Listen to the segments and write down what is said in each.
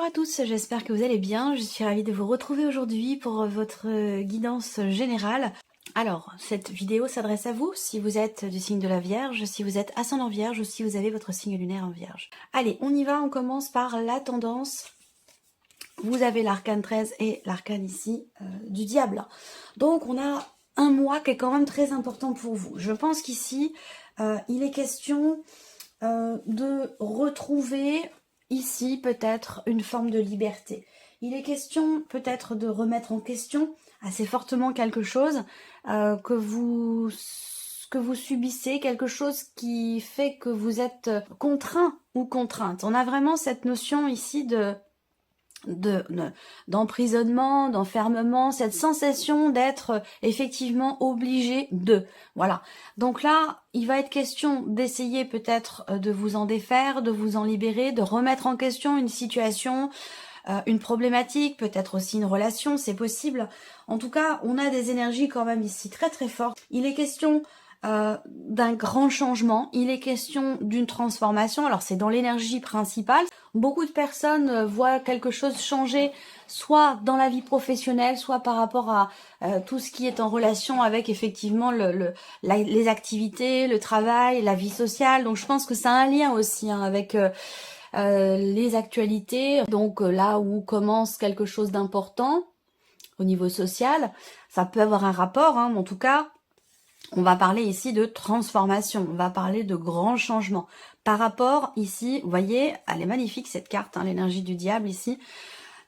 à tous, j'espère que vous allez bien. Je suis ravie de vous retrouver aujourd'hui pour votre guidance générale. Alors, cette vidéo s'adresse à vous si vous êtes du signe de la Vierge, si vous êtes ascendant Vierge ou si vous avez votre signe lunaire en Vierge. Allez, on y va, on commence par la tendance. Vous avez l'arcane 13 et l'arcane ici du diable. Donc, on a un mois qui est quand même très important pour vous. Je pense qu'ici, il est question de retrouver ici peut-être une forme de liberté. Il est question peut-être de remettre en question assez fortement quelque chose que vous subissez, quelque chose qui fait que vous êtes contraint ou contrainte. On a vraiment cette notion ici d'emprisonnement, d'enfermement, cette sensation d'être effectivement obligé de. Voilà. Donc là, il va être question d'essayer peut-être de vous en défaire, de vous en libérer, de remettre en question une situation, une problématique, peut-être aussi une relation, c'est possible. En tout cas, on a des énergies quand même ici très très fortes. Il est question d'un grand changement, il est question d'une transformation, alors c'est dans l'énergie principale. Beaucoup de personnes voient quelque chose changer, soit dans la vie professionnelle, soit par rapport à tout ce qui est en relation avec effectivement les activités, le travail, la vie sociale. Donc je pense que ça a un lien aussi avec les actualités. Donc là où commence quelque chose d'important au niveau social, ça peut avoir un rapport, hein, mais en tout cas, on va parler ici de transformation, on va parler de grands changements. Par rapport ici, vous voyez, elle est magnifique cette carte, hein, l'énergie du diable ici.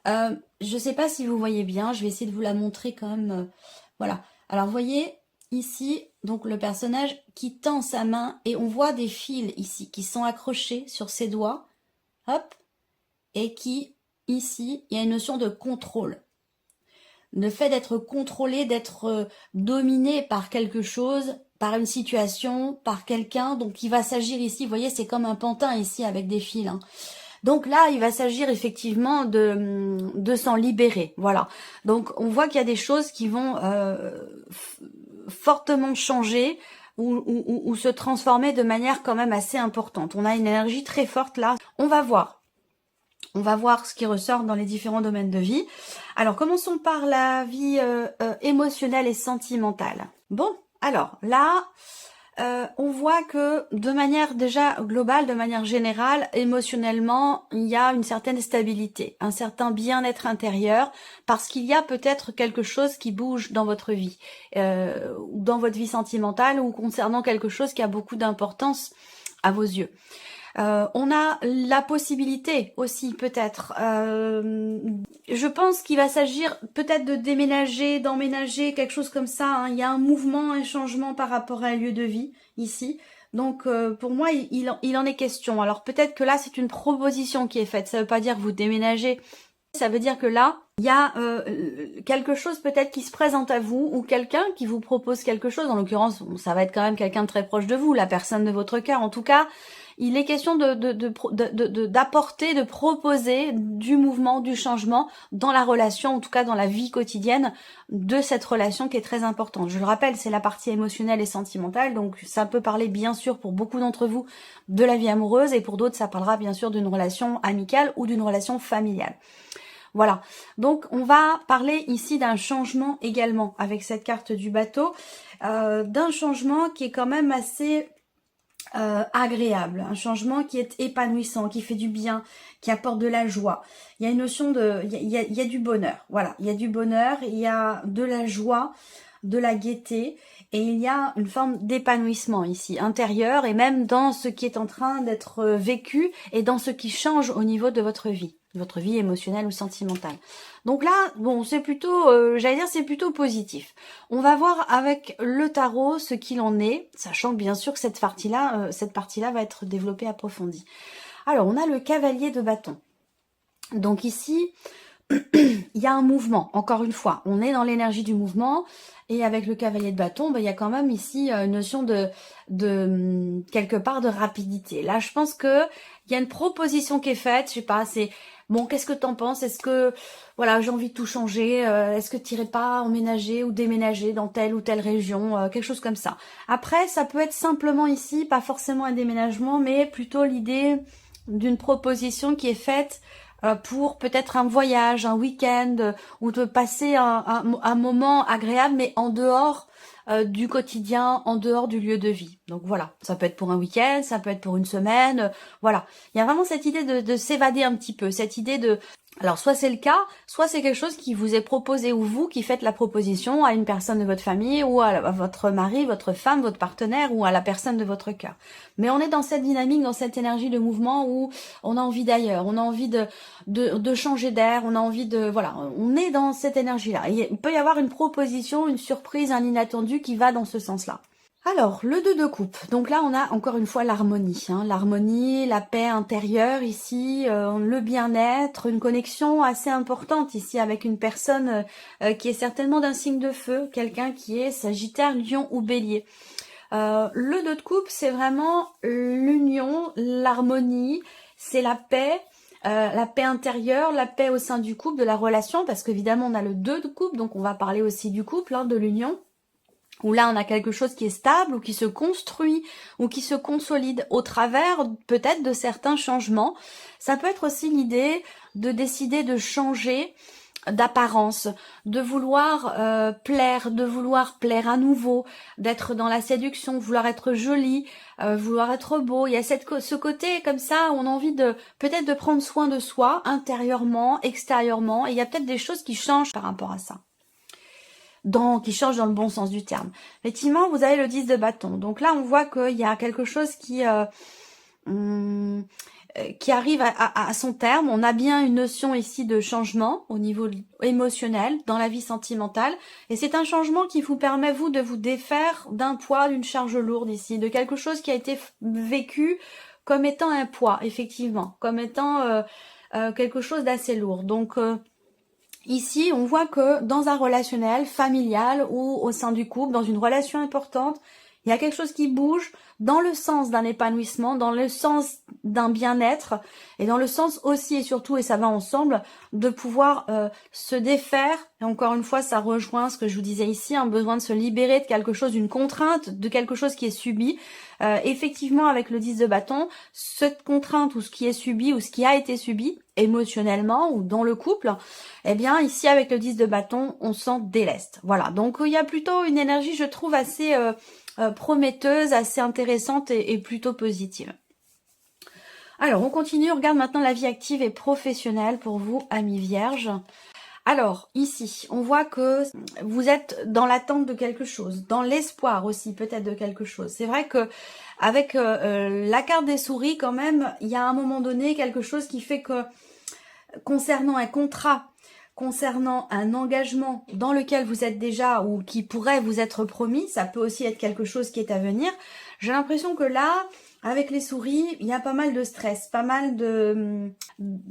Je ne sais pas si vous voyez bien, je vais essayer de vous la montrer quand même. Voilà. Alors vous voyez ici, donc le personnage qui tend sa main et on voit des fils ici qui sont accrochés sur ses doigts. Hop. Et qui, ici, il y a une notion de contrôle. Le fait d'être contrôlé, d'être dominé par quelque chose, par une situation, par quelqu'un. Donc il va s'agir ici, vous voyez, c'est comme un pantin ici avec des fils. Hein. Donc là, il va s'agir effectivement de s'en libérer. Voilà. Donc on voit qu'il y a des choses qui vont fortement changer ou se transformer de manière quand même assez importante. On a une énergie très forte là. On va voir. On va voir ce qui ressort dans les différents domaines de vie. Alors, commençons par la vie émotionnelle et sentimentale. Bon, alors là, on voit que de manière déjà globale, de manière générale, émotionnellement, il y a une certaine stabilité, un certain bien-être intérieur, parce qu'il y a peut-être quelque chose qui bouge dans votre vie, ou dans votre vie sentimentale, ou concernant quelque chose qui a beaucoup d'importance à vos yeux. On a la possibilité aussi peut-être, je pense qu'il va s'agir peut-être de déménager, d'emménager, quelque chose comme ça. Hein. Il y a un mouvement, un changement par rapport à un lieu de vie ici. Donc pour moi, il en est question. Alors peut-être que là, c'est une proposition qui est faite. Ça ne veut pas dire que vous déménagez. Ça veut dire que là, il y a quelque chose peut-être qui se présente à vous ou quelqu'un qui vous propose quelque chose. En l'occurrence, ça va être quand même quelqu'un de très proche de vous, la personne de votre cœur. En tout cas, il est question d'apporter, de proposer du mouvement, du changement dans la relation, en tout cas dans la vie quotidienne de cette relation qui est très importante. Je le rappelle, c'est la partie émotionnelle et sentimentale, donc ça peut parler bien sûr pour beaucoup d'entre vous de la vie amoureuse et pour d'autres ça parlera bien sûr d'une relation amicale ou d'une relation familiale. Voilà, donc on va parler ici d'un changement également avec cette carte du bateau, d'un changement qui est quand même assez agréable, un changement qui est épanouissant, qui fait du bien, qui apporte de la joie. Il y a une notion de, il y a du bonheur, voilà, il y a du bonheur, il y a de la joie, de la gaieté, et il y a une forme d'épanouissement ici, intérieur, et même dans ce qui est en train d'être vécu, et dans ce qui change au niveau de votre vie émotionnelle ou sentimentale. Donc là, bon, c'est plutôt, j'allais dire, c'est plutôt positif. On va voir avec le tarot ce qu'il en est, sachant que bien sûr que cette partie-là va être développée, approfondie. Alors, on a le cavalier de bâton. Donc ici, il y a un mouvement, encore une fois, on est dans l'énergie du mouvement, et avec le cavalier de bâton, il y a quand même ici une notion de quelque part de rapidité. Là, je pense que il y a une proposition qui est faite, je sais pas, c'est bon, qu'est-ce que t'en penses? Est-ce que, voilà, j'ai envie de tout changer, est-ce que tu irais pas emménager ou déménager dans telle ou telle région, quelque chose comme ça. Après, ça peut être simplement ici, pas forcément un déménagement, mais plutôt l'idée d'une proposition qui est faite pour peut-être un voyage, un week-end, ou de passer un moment agréable, mais en dehors du quotidien, en dehors du lieu de vie. Donc voilà, ça peut être pour un week-end, ça peut être pour une semaine, voilà. Il y a vraiment cette idée de s'évader un petit peu, cette idée de... Alors soit c'est le cas, soit c'est quelque chose qui vous est proposé ou vous qui faites la proposition à une personne de votre famille ou à votre mari, votre femme, votre partenaire ou à la personne de votre cœur. Mais on est dans cette dynamique, dans cette énergie de mouvement où on a envie d'ailleurs, on a envie de changer d'air, on a envie de... Voilà, on est dans cette énergie-là. Il peut y avoir une proposition, une surprise, un inattendu qui va dans ce sens-là. Alors, le 2 de coupe. Donc là, on a encore une fois l'harmonie. L'harmonie, la paix intérieure ici, le bien-être, une connexion assez importante ici avec une personne qui est certainement d'un signe de feu, quelqu'un qui est Sagittaire, Lion ou Bélier. Le 2 de coupe, c'est vraiment l'union, l'harmonie, c'est la paix intérieure, la paix au sein du couple, de la relation, parce qu'évidemment, on a le 2 de coupe, donc on va parler aussi du couple, de l'union. Où là on a quelque chose qui est stable ou qui se construit ou qui se consolide au travers peut-être de certains changements. Ça peut être aussi l'idée de décider de changer d'apparence, de vouloir plaire à nouveau, d'être dans la séduction, vouloir être joli, vouloir être beau. Il y a ce côté comme ça où on a envie de peut-être de prendre soin de soi intérieurement, extérieurement, et il y a peut-être des choses qui changent par rapport à ça. Qui change dans le bon sens du terme. Effectivement, vous avez le 10 de bâton. Donc là, on voit qu'il y a quelque chose qui arrive à son terme. On a bien une notion ici de changement au niveau émotionnel, dans la vie sentimentale. Et c'est un changement qui vous permet, vous, de vous défaire d'un poids, d'une charge lourde ici, de quelque chose qui a été vécu comme étant un poids, effectivement, comme étant quelque chose d'assez lourd. Donc... ici, on voit que dans un relationnel familial ou au sein du couple, dans une relation importante, il y a quelque chose qui bouge dans le sens d'un épanouissement, dans le sens d'un bien-être et dans le sens aussi et surtout, et ça va ensemble, de pouvoir se défaire. Et encore une fois, ça rejoint ce que je vous disais ici, un besoin de se libérer de quelque chose, d'une contrainte, de quelque chose qui est subi. Effectivement, avec le 10 de bâton, cette contrainte ou ce qui est subi ou ce qui a été subi émotionnellement ou dans le couple, eh bien ici avec le 10 de bâton, on s'en déleste. Voilà, donc il y a plutôt une énergie, je trouve, assez prometteuse, assez intéressante et plutôt positive. Alors, on continue, on regarde maintenant la vie active et professionnelle pour vous, amis vierges. Alors, ici, on voit que vous êtes dans l'attente de quelque chose, dans l'espoir aussi peut-être de quelque chose. C'est vrai que avec la carte des souris, quand même, il y a à un moment donné quelque chose qui fait que concernant un contrat, concernant un engagement dans lequel vous êtes déjà ou qui pourrait vous être promis, ça peut aussi être quelque chose qui est à venir. J'ai l'impression que là, avec les souris, il y a pas mal de stress, pas mal de...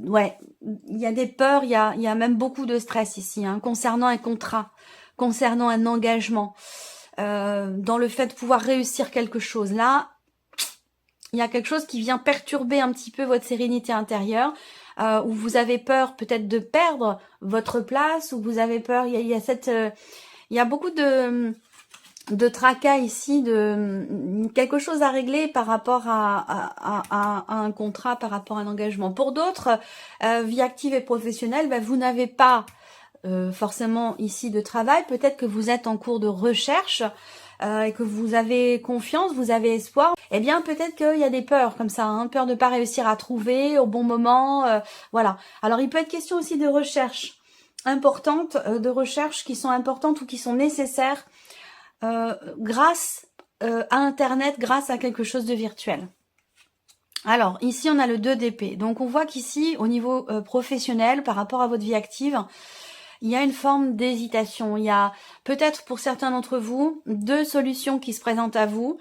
Ouais, il y a des peurs, il y a même beaucoup de stress ici, concernant un contrat, concernant un engagement, dans le fait de pouvoir réussir quelque chose. Là, il y a quelque chose qui vient perturber un petit peu votre sérénité intérieure, où vous avez peur peut-être de perdre votre place, où vous avez peur, il y a beaucoup de tracas ici, de quelque chose à régler par rapport à un contrat, par rapport à un engagement. Pour d'autres, vie active et professionnelle, vous n'avez pas forcément ici de travail, peut-être que vous êtes en cours de recherche, et que vous avez confiance, vous avez espoir, eh bien peut-être qu'il y a des peurs comme ça, peur de pas réussir à trouver au bon moment, voilà. Alors il peut être question aussi de recherches importantes, de recherches qui sont importantes ou qui sont nécessaires grâce à Internet, grâce à quelque chose de virtuel. Alors ici on a le 2 d'épée, donc on voit qu'ici au niveau professionnel, par rapport à votre vie active, il y a une forme d'hésitation. Il y a peut-être pour certains d'entre vous 2 solutions qui se présentent à vous,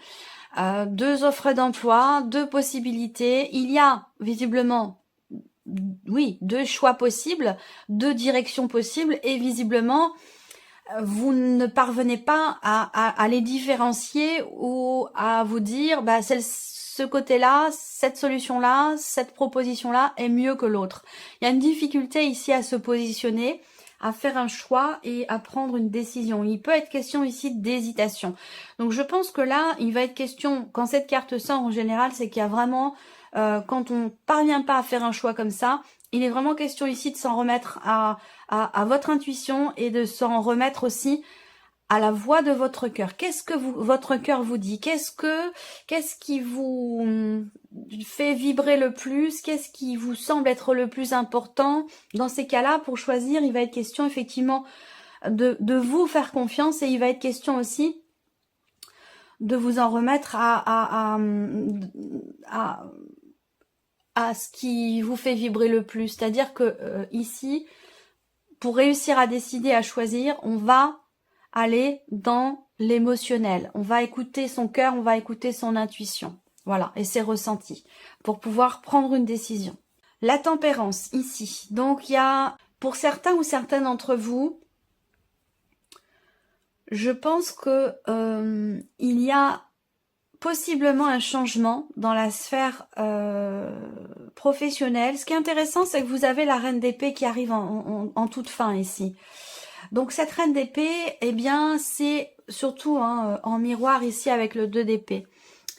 2 offres d'emploi, 2 possibilités. Il y a visiblement, oui, 2 choix possibles, 2 directions possibles et visiblement, vous ne parvenez pas à les différencier ou à vous dire, ce côté-là, cette solution-là, cette proposition-là est mieux que l'autre. Il y a une difficulté ici à se positionner, à faire un choix et à prendre une décision. Il peut être question ici d'hésitation. Donc je pense que là, il va être question, quand cette carte sort en général, c'est qu'il y a vraiment, quand on parvient pas à faire un choix comme ça, Il est vraiment question ici de s'en remettre à votre intuition et de s'en remettre aussi à la voix de votre cœur. Qu'est-ce que votre cœur vous dit? Qu'est-ce qui vous fait vibrer le plus? Qu'est-ce qui vous semble être le plus important? Dans ces cas-là, pour choisir, il va être question effectivement de vous faire confiance, et il va être question aussi de vous en remettre à ce qui vous fait vibrer le plus. C'est-à-dire que ici, pour réussir à décider, à choisir, on va aller dans l'émotionnel. On va écouter son cœur, on va écouter son intuition. Voilà, et ses ressentis, pour pouvoir prendre une décision. La tempérance, ici. Donc, il y a, pour certains ou certaines d'entre vous, je pense que il y a possiblement un changement dans la sphère professionnelle. Ce qui est intéressant, c'est que vous avez la reine d'épée qui arrive en toute fin ici. Donc cette reine d'épée, eh bien, c'est surtout en miroir ici avec le 2 d'épée.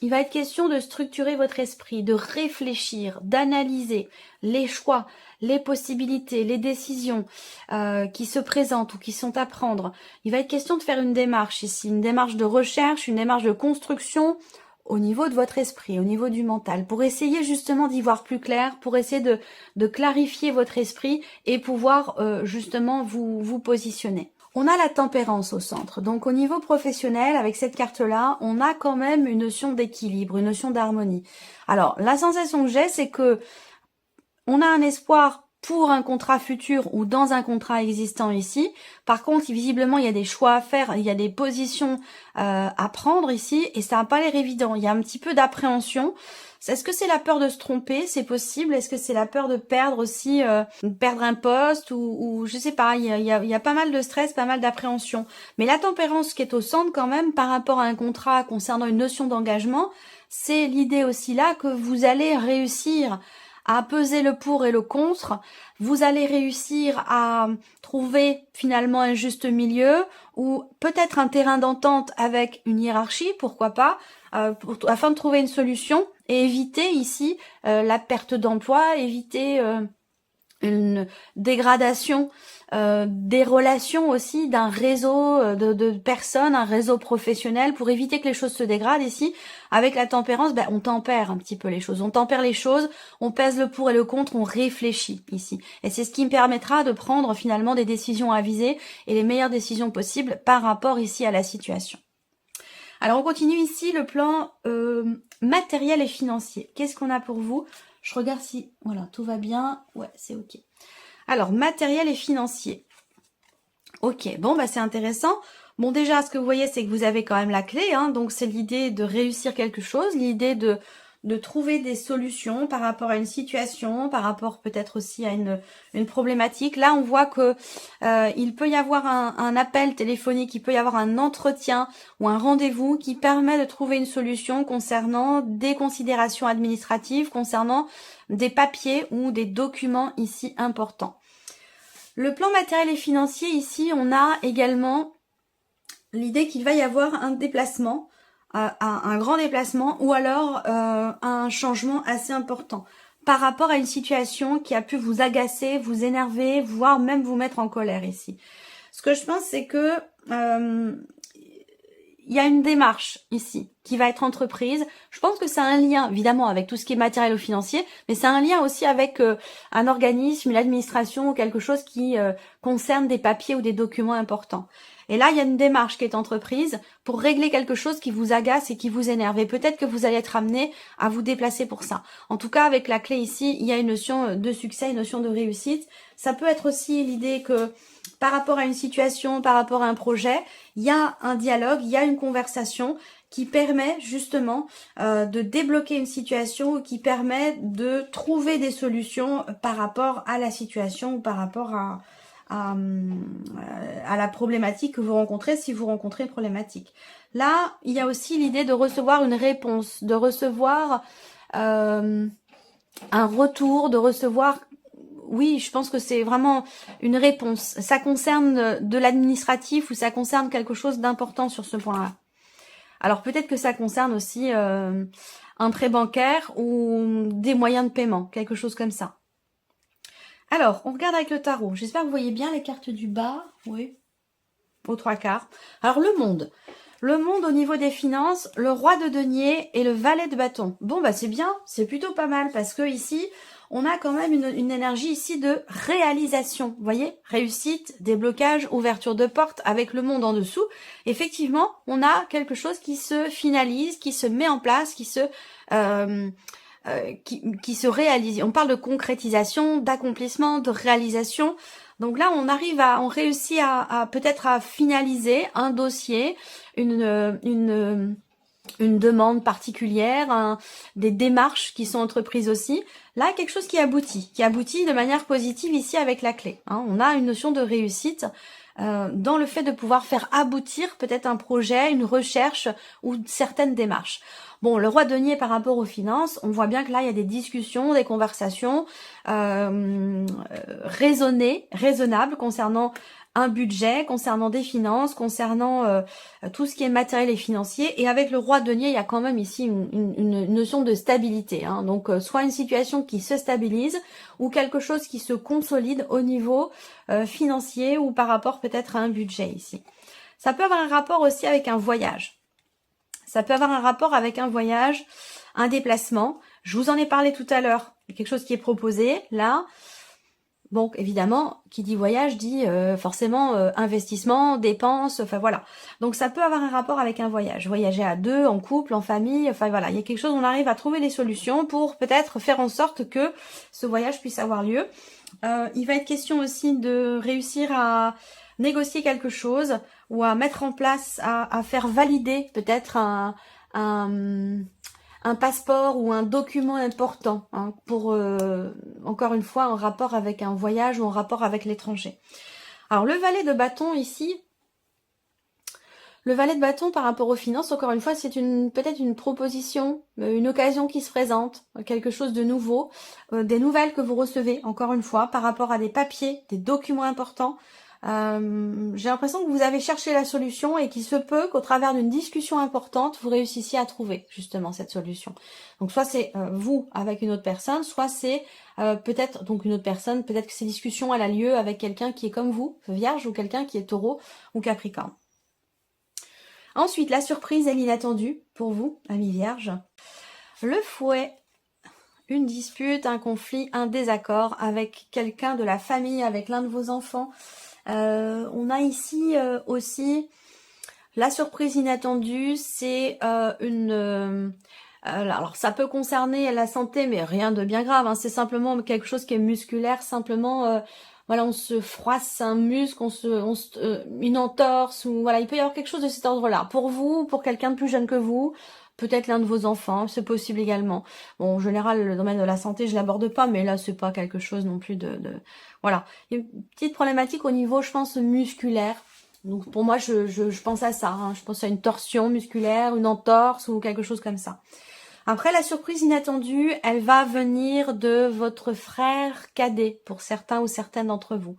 Il va être question de structurer votre esprit, de réfléchir, d'analyser les choix, les possibilités, les décisions qui se présentent ou qui sont à prendre. Il va être question de faire une démarche ici, une démarche de recherche, une démarche de construction au niveau de votre esprit, au niveau du mental, pour essayer justement d'y voir plus clair, pour essayer de clarifier votre esprit et pouvoir justement vous positionner. On a la tempérance au centre. Donc au niveau professionnel, avec cette carte-là, on a quand même une notion d'équilibre, une notion d'harmonie. Alors, la sensation que j'ai, c'est que on a un espoir pour un contrat futur ou dans un contrat existant ici. Par contre, visiblement, il y a des choix à faire, il y a des positions à prendre ici, et ça n'a pas l'air évident. Il y a un petit peu d'appréhension. Est-ce que c'est la peur de se tromper? C'est possible. Est-ce que c'est la peur de perdre aussi, perdre un poste ou je sais pas. Il y a pas mal de stress, pas mal d'appréhension. Mais la tempérance qui est au centre quand même par rapport à un contrat concernant une notion d'engagement, c'est l'idée aussi là que vous allez réussir à peser le pour et le contre. Vous allez réussir à trouver finalement un juste milieu ou peut-être un terrain d'entente avec une hiérarchie, pourquoi pas, afin de trouver une solution et éviter ici la perte d'emploi, éviter une dégradation des relations aussi, d'un réseau de personnes, un réseau professionnel, pour éviter que les choses se dégradent. Ici, avec la tempérance, on tempère un petit peu les choses, on tempère les choses, on pèse le pour et le contre, on réfléchit ici. Et c'est ce qui me permettra de prendre finalement des décisions avisées et les meilleures décisions possibles par rapport ici à la situation. Alors on continue ici le plan matériel et financier. Qu'est-ce qu'on a pour vous? Je regarde si, voilà, tout va bien. Ouais, c'est ok. Alors, matériel et financier. Ok, bon, c'est intéressant. Bon, déjà, ce que vous voyez, c'est que vous avez quand même la clé. Donc, c'est l'idée de réussir quelque chose, l'idée de trouver des solutions par rapport à une situation, par rapport peut-être aussi à une problématique. Là, on voit que il peut y avoir un appel téléphonique, il peut y avoir un entretien ou un rendez-vous qui permet de trouver une solution concernant des considérations administratives, concernant des papiers ou des documents ici importants. Le plan matériel et financier, ici, on a également l'idée qu'il va y avoir un déplacement, un grand déplacement, ou alors un changement assez important par rapport à une situation qui a pu vous agacer, vous énerver, voire même vous mettre en colère ici. Ce que je pense, c'est que il y a une démarche ici qui va être entreprise. Je pense que c'est un lien, évidemment, avec tout ce qui est matériel ou financier, mais c'est un lien aussi avec un organisme, l'administration ou quelque chose qui concerne des papiers ou des documents importants. Et là, il y a une démarche qui est entreprise pour régler quelque chose qui vous agace et qui vous énerve. Et peut-être que vous allez être amené à vous déplacer pour ça. En tout cas, avec la clé ici, il y a une notion de succès, une notion de réussite. Ça peut être aussi l'idée que par rapport à une situation, par rapport à un projet, il y a un dialogue, il y a une conversation qui permet justement de débloquer une situation, qui permet de trouver des solutions par rapport à la situation ou par rapport à la problématique que vous rencontrez, si vous rencontrez une problématique. Là, il y a aussi l'idée de recevoir une réponse, de recevoir un retour, de recevoir... Oui, je pense que c'est vraiment une réponse. Ça concerne de l'administratif ou ça concerne quelque chose d'important sur ce point-là. Alors peut-être que ça concerne aussi un prêt bancaire ou des moyens de paiement, quelque chose comme ça. Alors, on regarde avec le tarot. J'espère que vous voyez bien les cartes du bas. Oui, aux 3/4. Alors, le monde. Le monde au niveau des finances, le roi de denier et le valet de bâton. Bon, bah c'est bien, c'est plutôt pas mal parce que ici, on a quand même une énergie ici de réalisation. Vous voyez, réussite, déblocage, ouverture de porte avec le monde en dessous. Effectivement, on a quelque chose qui se finalise, qui se met en place, qui se réalise. On parle de concrétisation, d'accomplissement, de réalisation. Donc là, on réussit à peut-être à finaliser un dossier, une demande particulière, des démarches qui sont entreprises aussi. Là, quelque chose qui aboutit de manière positive ici avec la clé. Hein. On a une notion de réussite dans le fait de pouvoir faire aboutir peut-être un projet, une recherche ou certaines démarches. Bon, le roi denier par rapport aux finances, on voit bien que là, il y a des discussions, des conversations raisonnables concernant un budget, concernant des finances, concernant tout ce qui est matériel et financier. Et avec le roi denier, il y a quand même ici une notion de stabilité. Hein. Donc, soit une situation qui se stabilise ou quelque chose qui se consolide au niveau financier ou par rapport peut-être à un budget ici. Ça peut avoir un rapport aussi avec un voyage. Ça peut avoir un rapport avec un voyage, un déplacement. Je vous en ai parlé tout à l'heure. Quelque chose qui est proposé là. Donc évidemment, qui dit voyage dit forcément investissement, dépenses, enfin voilà. Donc ça peut avoir un rapport avec un voyage. Voyager à deux, en couple, en famille, enfin voilà. Il y a quelque chose, on arrive à trouver des solutions pour peut-être faire en sorte que ce voyage puisse avoir lieu. Il va être question aussi de réussir à négocier quelque chose ou à mettre en place, à faire valider peut-être un passeport ou un document important hein, pour, encore une fois, en rapport avec un voyage ou en rapport avec l'étranger. Alors, le valet de bâton ici, le valet de bâton par rapport aux finances, encore une fois, c'est peut-être une proposition, une occasion qui se présente, quelque chose de nouveau, des nouvelles que vous recevez, encore une fois, par rapport à des papiers, des documents importants. J'ai l'impression que vous avez cherché la solution et qu'il se peut qu'au travers d'une discussion importante, vous réussissiez à trouver justement cette solution. Donc soit c'est vous avec une autre personne, soit c'est peut-être donc une autre personne, peut-être que cette discussion elle a lieu avec quelqu'un qui est comme vous, Vierge, ou quelqu'un qui est Taureau ou Capricorne. Ensuite, la surprise et l'inattendu pour vous, amis Vierge. Le fouet. Une dispute, un conflit, un désaccord avec quelqu'un de la famille, avec l'un de vos enfants. On a ici aussi la surprise inattendue, c'est alors ça peut concerner la santé, mais rien de bien grave, hein, c'est simplement quelque chose qui est musculaire, simplement voilà, on se froisse un muscle, une entorse, ou voilà, il peut y avoir quelque chose de cet ordre-là. Pour vous, pour quelqu'un de plus jeune que vous, peut-être l'un de vos enfants, c'est possible également. Bon, en général, le domaine de la santé, je l'aborde pas, mais là, c'est pas quelque chose non plus voilà. Il y a une petite problématique au niveau, je pense, musculaire. Donc, pour moi, je pense à ça. Hein. Je pense à une torsion musculaire, une entorse ou quelque chose comme ça. Après, la surprise inattendue, elle va venir de votre frère cadet, pour certains ou certaines d'entre vous.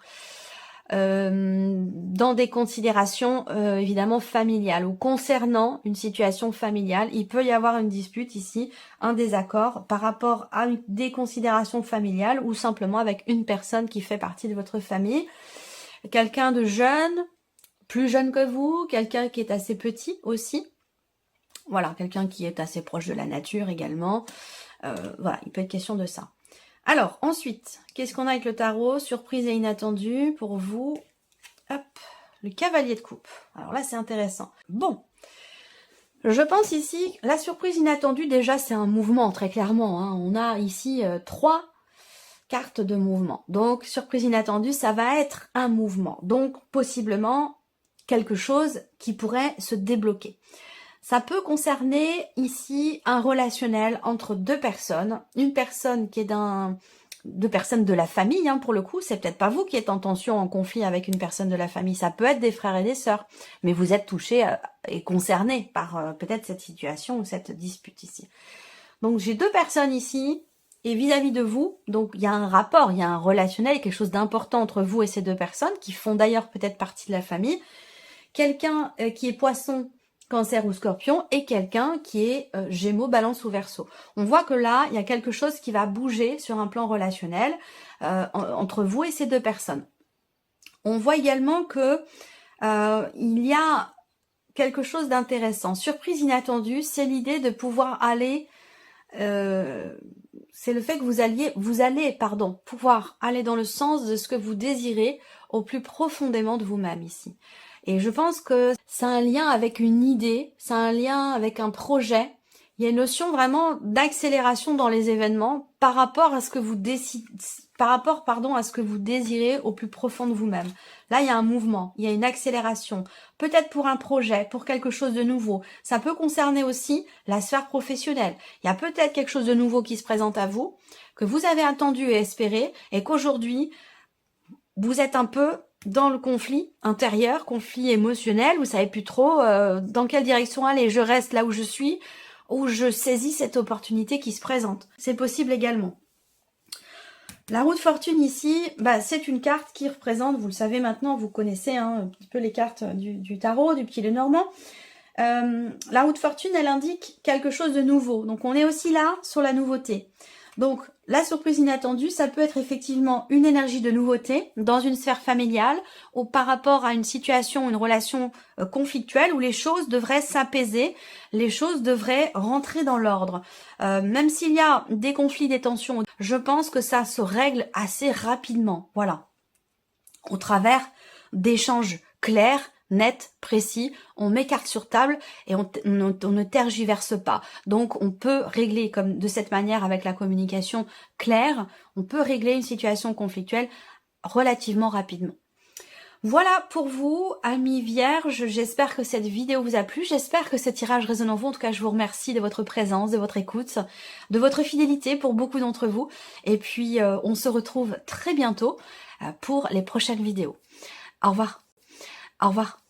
Dans des considérations évidemment familiales ou concernant une situation familiale, il peut y avoir une dispute ici, un désaccord par rapport à des considérations familiales ou simplement avec une personne qui fait partie de votre famille, quelqu'un de jeune, plus jeune que vous, quelqu'un qui est assez petit aussi, voilà, quelqu'un qui est assez proche de la nature également, voilà, il peut être question de ça. Alors, ensuite, qu'est-ce qu'on a avec le tarot? Surprise et inattendue pour vous. Hop, le cavalier de coupe. Alors là, c'est intéressant. Bon, je pense ici, la surprise inattendue, déjà, c'est un mouvement, très clairement. Hein. On a ici 3 cartes de mouvement. Donc, surprise inattendue, ça va être un mouvement. Donc, possiblement, quelque chose qui pourrait se débloquer. Ça peut concerner ici un relationnel entre deux personnes. Une personne qui est deux personnes de la famille, hein, pour le coup. C'est peut-être pas vous qui êtes en tension, en conflit avec une personne de la famille. Ça peut être des frères et des sœurs. Mais vous êtes touché et concerné par peut-être cette situation ou cette dispute ici. Donc j'ai deux personnes ici et vis-à-vis de vous. Donc il y a un rapport, il y a un relationnel, quelque chose d'important entre vous et ces deux personnes qui font d'ailleurs peut-être partie de la famille. Quelqu'un qui est poisson, Cancer ou Scorpion, et quelqu'un qui est Gémeaux, Balance ou Verseau. On voit que là, il y a quelque chose qui va bouger sur un plan relationnel entre vous et ces deux personnes. On voit également que il y a quelque chose d'intéressant. Surprise inattendue, c'est l'idée de pouvoir aller... c'est le fait que vous allez pouvoir aller dans le sens de ce que vous désirez au plus profondément de vous-même ici. Et je pense que c'est un lien avec une idée, c'est un lien avec un projet. Il y a une notion vraiment d'accélération dans les événements par rapport à ce que vous décidez, à ce que vous désirez au plus profond de vous-même. Là, il y a un mouvement, il y a une accélération. Peut-être pour un projet, pour quelque chose de nouveau. Ça peut concerner aussi la sphère professionnelle. Il y a peut-être quelque chose de nouveau qui se présente à vous, que vous avez attendu et espéré, et qu'aujourd'hui, vous êtes un peu dans le conflit intérieur, conflit émotionnel, vous savez plus trop dans quelle direction aller. Je reste là où je suis, ou je saisis cette opportunité qui se présente. C'est possible également. La roue de fortune ici, c'est une carte qui représente, vous le savez maintenant, vous connaissez un petit peu les cartes du tarot, du petit Lenormand. La roue de fortune, elle indique quelque chose de nouveau. Donc on est aussi là sur la nouveauté. Donc la surprise inattendue, ça peut être effectivement une énergie de nouveauté dans une sphère familiale ou par rapport à une situation, une relation conflictuelle où les choses devraient s'apaiser, les choses devraient rentrer dans l'ordre. Même s'il y a des conflits, des tensions, je pense que ça se règle assez rapidement. Voilà. Au travers d'échanges clairs, net, précis, on met carte sur table et on ne tergiverse pas. Donc on peut régler comme de cette manière avec la communication claire, on peut régler une situation conflictuelle relativement rapidement. Voilà pour vous, amis vierges, j'espère que cette vidéo vous a plu, j'espère que ce tirage résonne en vous. En tout cas, je vous remercie de votre présence, de votre écoute, de votre fidélité pour beaucoup d'entre vous. Et puis, on se retrouve très bientôt pour les prochaines vidéos. Au revoir. Au revoir.